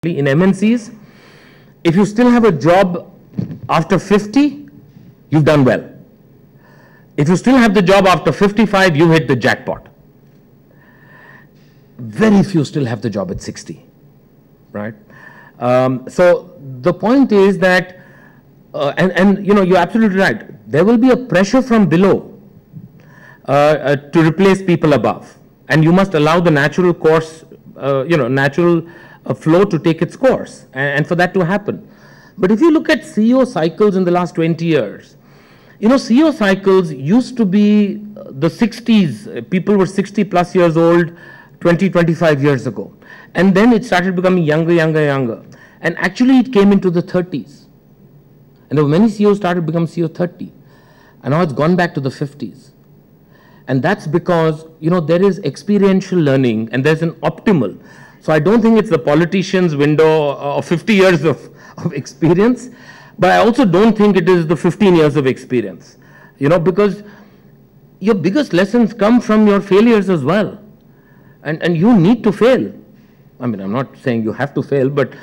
in MNCs, if you still have a job after 50, you've done well. If you still have the job after 55, you hit the jackpot. Very few still have the job at 60, right? So the point is that, and you know, you're absolutely right. There will be a pressure from below to replace people above, and you must allow the natural course, natural flow to take its course, and for that to happen. But if you look at CEO cycles in the last 20 years, you know, CEO cycles used to be the 60s. People were 60 plus years old 20, 25 years ago. And then it started becoming younger. And actually it came into the 30s. And there were many CEOs started becoming CEO 30. And now it's gone back to the 50s. And that's because, you know, there is experiential learning and there's an optimal. So I don't think it's the politician's window of 50 years of experience. But I also don't think it is the 15 years of experience, you know, because your biggest lessons come from your failures as well. And you need to fail. I mean, I'm not saying you have to fail, but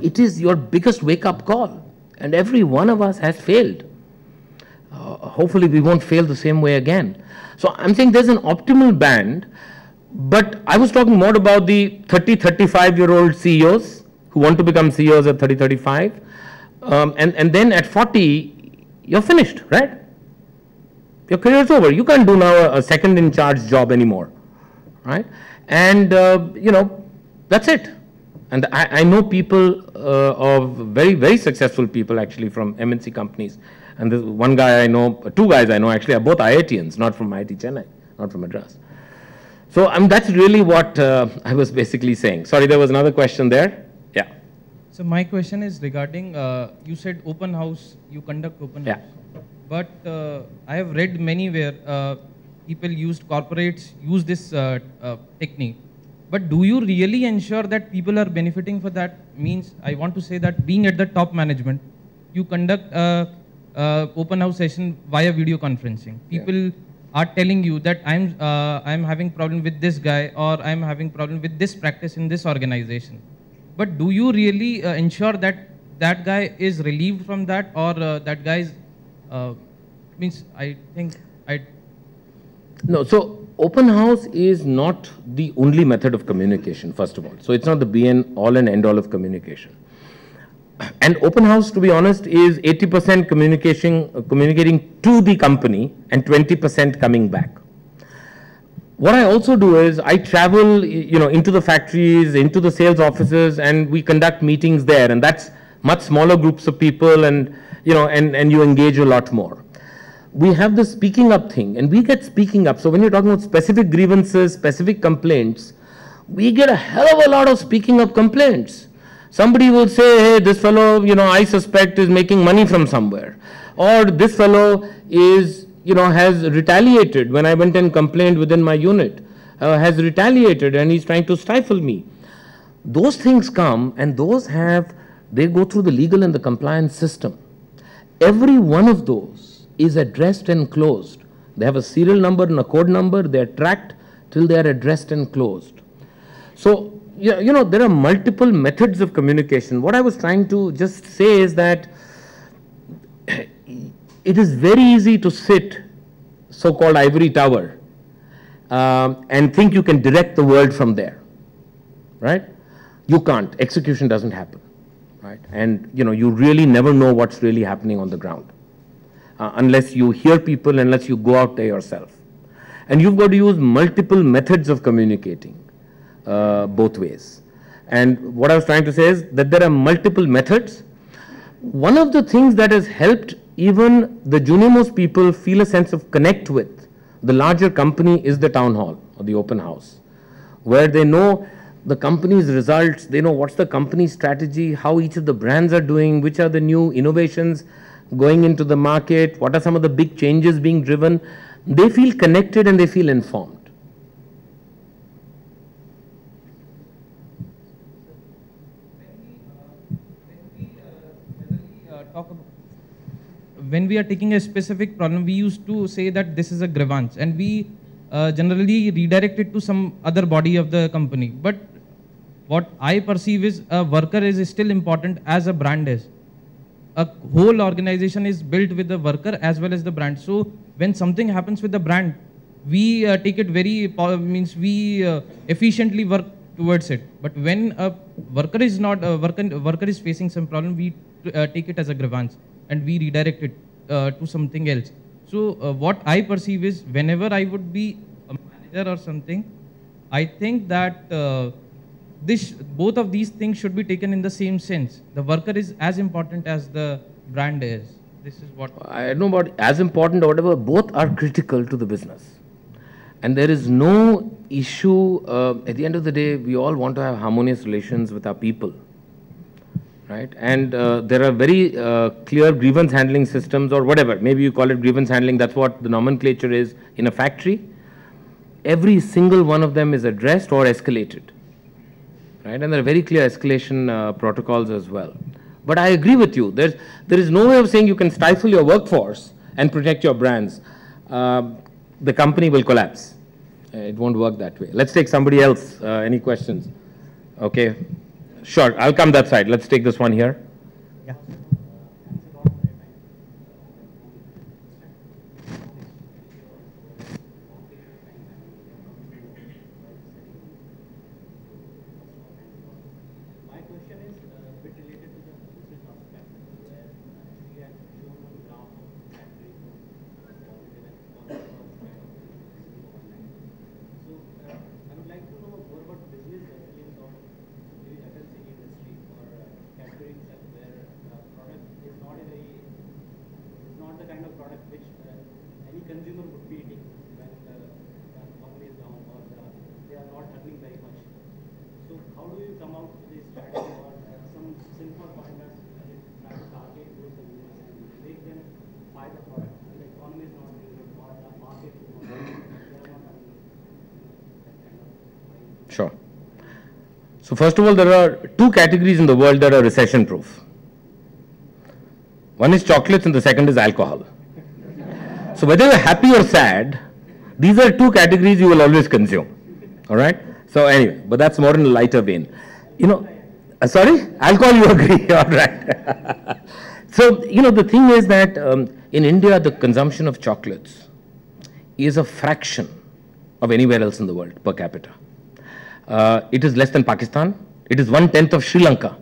it is your biggest wake-up call. And every one of us has failed. Hopefully, we won't fail the same way again. So I'm saying there's an optimal band, but I was talking more about the 30, 35-year-old CEOs who want to become CEOs at 30, 35. And then at 40, you're finished, right? Your career is over. You can't do now a second in charge job anymore, right? And, you know, that's it. And I know people of very, very successful people actually from MNC companies. And there's one guy I know, two guys I know actually are both IITians, not from IIT Chennai, not from Madras. So that's really what I was basically saying. Sorry, there was another question there. Yeah. So my question is regarding, you said open house, you conduct open house. But I have read many where people corporates use this technique. But do you really ensure that people are benefiting for that? Means I want to say that being at the top management, you conduct open house session via video conferencing. People are telling you that I'm having problem with this guy, or I'm having problem with this practice in this organization. But do you really ensure that that guy is relieved from that, or that guy's means I think No, so open house is not the only method of communication, first of all. So it's not the all and end all of communication. And open house, to be honest, is 80% communicating to the company and 20% coming back. What I also do is I travel, you know, into the factories, into the sales offices, and we conduct meetings there. And that's much smaller groups of people, and you know, and you engage a lot more. We have the speaking up thing, and we get speaking up. So when you're talking about specific grievances, specific complaints, we get a hell of a lot of speaking up complaints. Somebody will say, hey, this fellow, you know, I suspect is making money from somewhere. Or this fellow is, you know, has retaliated when I went and complained within my unit, has retaliated and he's trying to stifle me. Those things come, and they go through the legal and the compliance system. Every one of those is addressed and closed. They have a serial number and a code number. They are tracked till they are addressed and closed. So, you know, there are multiple methods of communication. What I was trying to just say is that it is very easy to sit, so-called ivory tower, and think you can direct the world from there, right? You can't. Execution doesn't happen, right? And, you know, you really never know what's really happening on the ground unless you hear people, unless you go out there yourself. And you've got to use multiple methods of communicating. Both ways. And what I was trying to say is that there are multiple methods. One of the things that has helped even the junior-most people feel a sense of connect with the larger company is the town hall or the open house, where they know the company's results, they know what's the company's strategy, how each of the brands are doing, which are the new innovations going into the market, what are some of the big changes being driven. They feel connected and they feel informed. When we are taking a specific problem, we used to say that this is a grievance, and we generally redirect it to some other body of the company. But what I perceive is a worker is still important as a brand is. A whole organization is built with the worker as well as the brand. So when something happens with the brand, we take it very, we efficiently work towards it. But when a worker is not, worker is facing some problem, we take it as a grievance and we redirect it to something else. So what I perceive is whenever I would be a manager or something, I think that both of these things should be taken in the same sense. The worker is as important as the brand is. This is what I don't know about as important or whatever. Both are critical to the business, and there is no issue. At the end of the day, we all want to have harmonious relations with our people, right? And there are very clear grievance handling systems or whatever. Maybe you call it grievance handling. That's what the nomenclature is in a factory. Every single one of them is addressed or escalated. Right? And there are very clear escalation protocols as well. But I agree with you. There is no way of saying you can stifle your workforce and protect your brands. The company will collapse. It won't work that way. Let's take somebody else. Any questions? Okay. Sure. I'll come that side. Let's take this one here. Yeah. Sure. So first of all, there are two categories in the world that are recession proof. One is chocolates and the second is alcohol. So whether you're happy or sad, these are two categories you will always consume. All right? So anyway, but that's more in a lighter vein. You know, sorry? Alcohol, you agree. All right. So, you know, the thing is that in India, the consumption of chocolates is a fraction of anywhere else in the world per capita. It is less than Pakistan. It is 1/10 of Sri Lanka.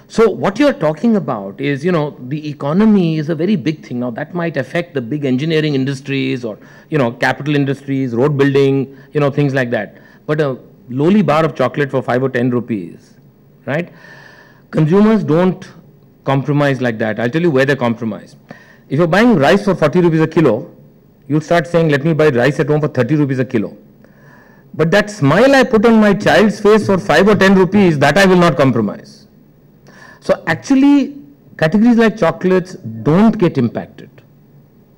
So what you're talking about is, you know, the economy is a very big thing. Now that might affect the big engineering industries or, you know, capital industries, road building, you know, things like that. But a lowly bar of chocolate for 5 or 10 rupees, right? Consumers don't compromise like that. I'll tell you where they compromise. If you're buying rice for 40 rupees a kilo, you'll start saying, let me buy rice at home for 30 rupees a kilo. But that smile I put on my child's face for 5 or 10 rupees, that I will not compromise. So actually, categories like chocolates don't get impacted,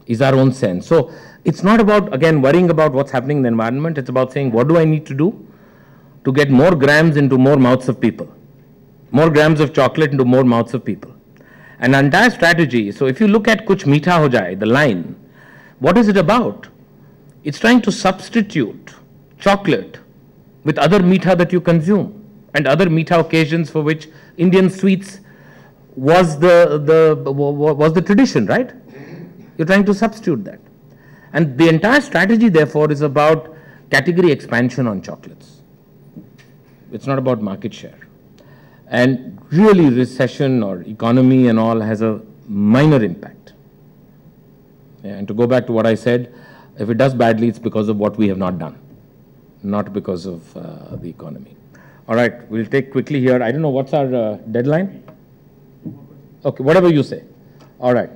is our own sense. So it's not about, again, worrying about what's happening in the environment. It's about saying, what do I need to do to get more grams into more mouths of people? More grams of chocolate into more mouths of people. An entire strategy. So if you look at Kuch Meetha Ho Jaye, the line, what is it about? It's trying to substitute chocolate with other meetha that you consume and other meetha occasions for which Indian sweets was the tradition, right? You're trying to substitute that. And the entire strategy, therefore, is about category expansion on chocolates. It's not about market share. And really, recession or economy and all has a minor impact. Yeah, and to go back to what I said, if it does badly, it's because of what we have not done, not because of the economy. All right, we'll take quickly here. I don't know, what's our deadline? Okay, whatever you say. All right.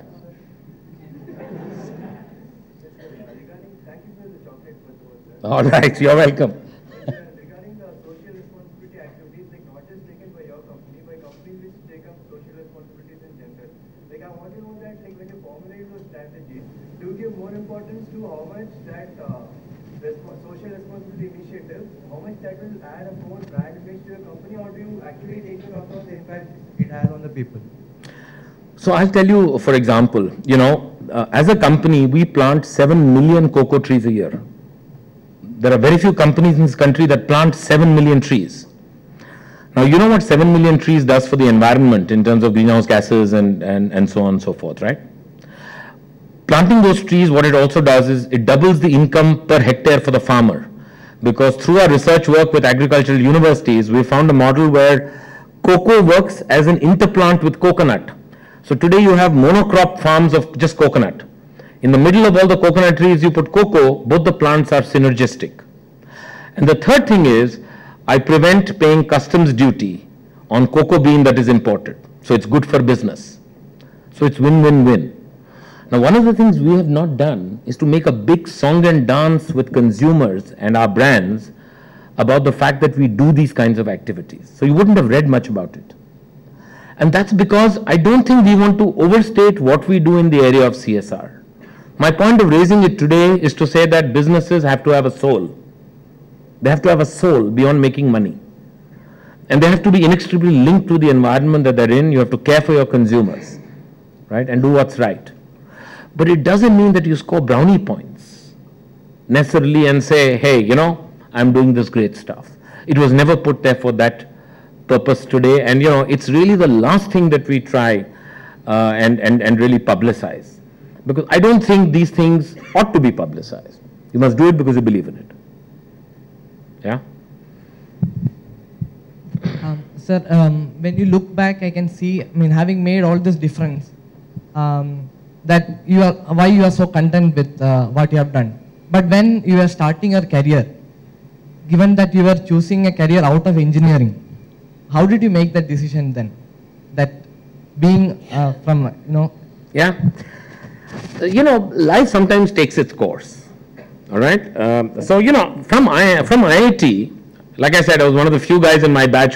All right, you're welcome. Regarding the social responsibility activities, like not just taken by your company, by companies which take up social responsibilities in general. Like I want to know that, like when you formulate those strategies, do you give more importance to how much that social responsibility initiative, how much that will add a more brand image to your company, or do you actually take into account the impact it has on the people? So I'll tell you, for example, you know, as a company, we plant 7 million cocoa trees a year. there are very few companies in this country that plant 7 million trees. Now, you know what 7 million trees does for the environment in terms of greenhouse gases and so on and so forth, right? Planting those trees, what it also does is it doubles the income per hectare for the farmer. Because through our research work with agricultural universities, we found a model where cocoa works as an interplant with coconut. So today you have monocrop farms of just coconut. In the middle of all the coconut trees you put cocoa, both the plants are synergistic. And the third thing is, I prevent paying customs duty on cocoa bean that is imported. So it's good for business. So it's win-win-win. Now, one of the things we have not done is to make a big song and dance with consumers and our brands about the fact that we do these kinds of activities. So you wouldn't have read much about it. And that's because I don't think we want to overstate what we do in the area of CSR. My point of raising it today is to say that businesses have to have a soul. They have to have a soul beyond making money. And they have to be inextricably linked to the environment that they're in. You have to care for your consumers, right, and do what's right. But it doesn't mean that you score brownie points necessarily and say, hey, you know, I'm doing this great stuff. It was never put there for that purpose today. And, you know, it's really the last thing that we try and really publicize. Because I don't think these things ought to be publicized. You must do it because you believe in it. Yeah? Sir, when you look back, I can see, I mean, having made all this difference, that you are, why you are so content with what you have done. But when you are starting your career, given that you were choosing a career out of engineering, how did you make that decision then? That being from, you know. Yeah. You know, life sometimes takes its course. All right. So, you know, from IIT, like I said, I was one of the few guys in my batch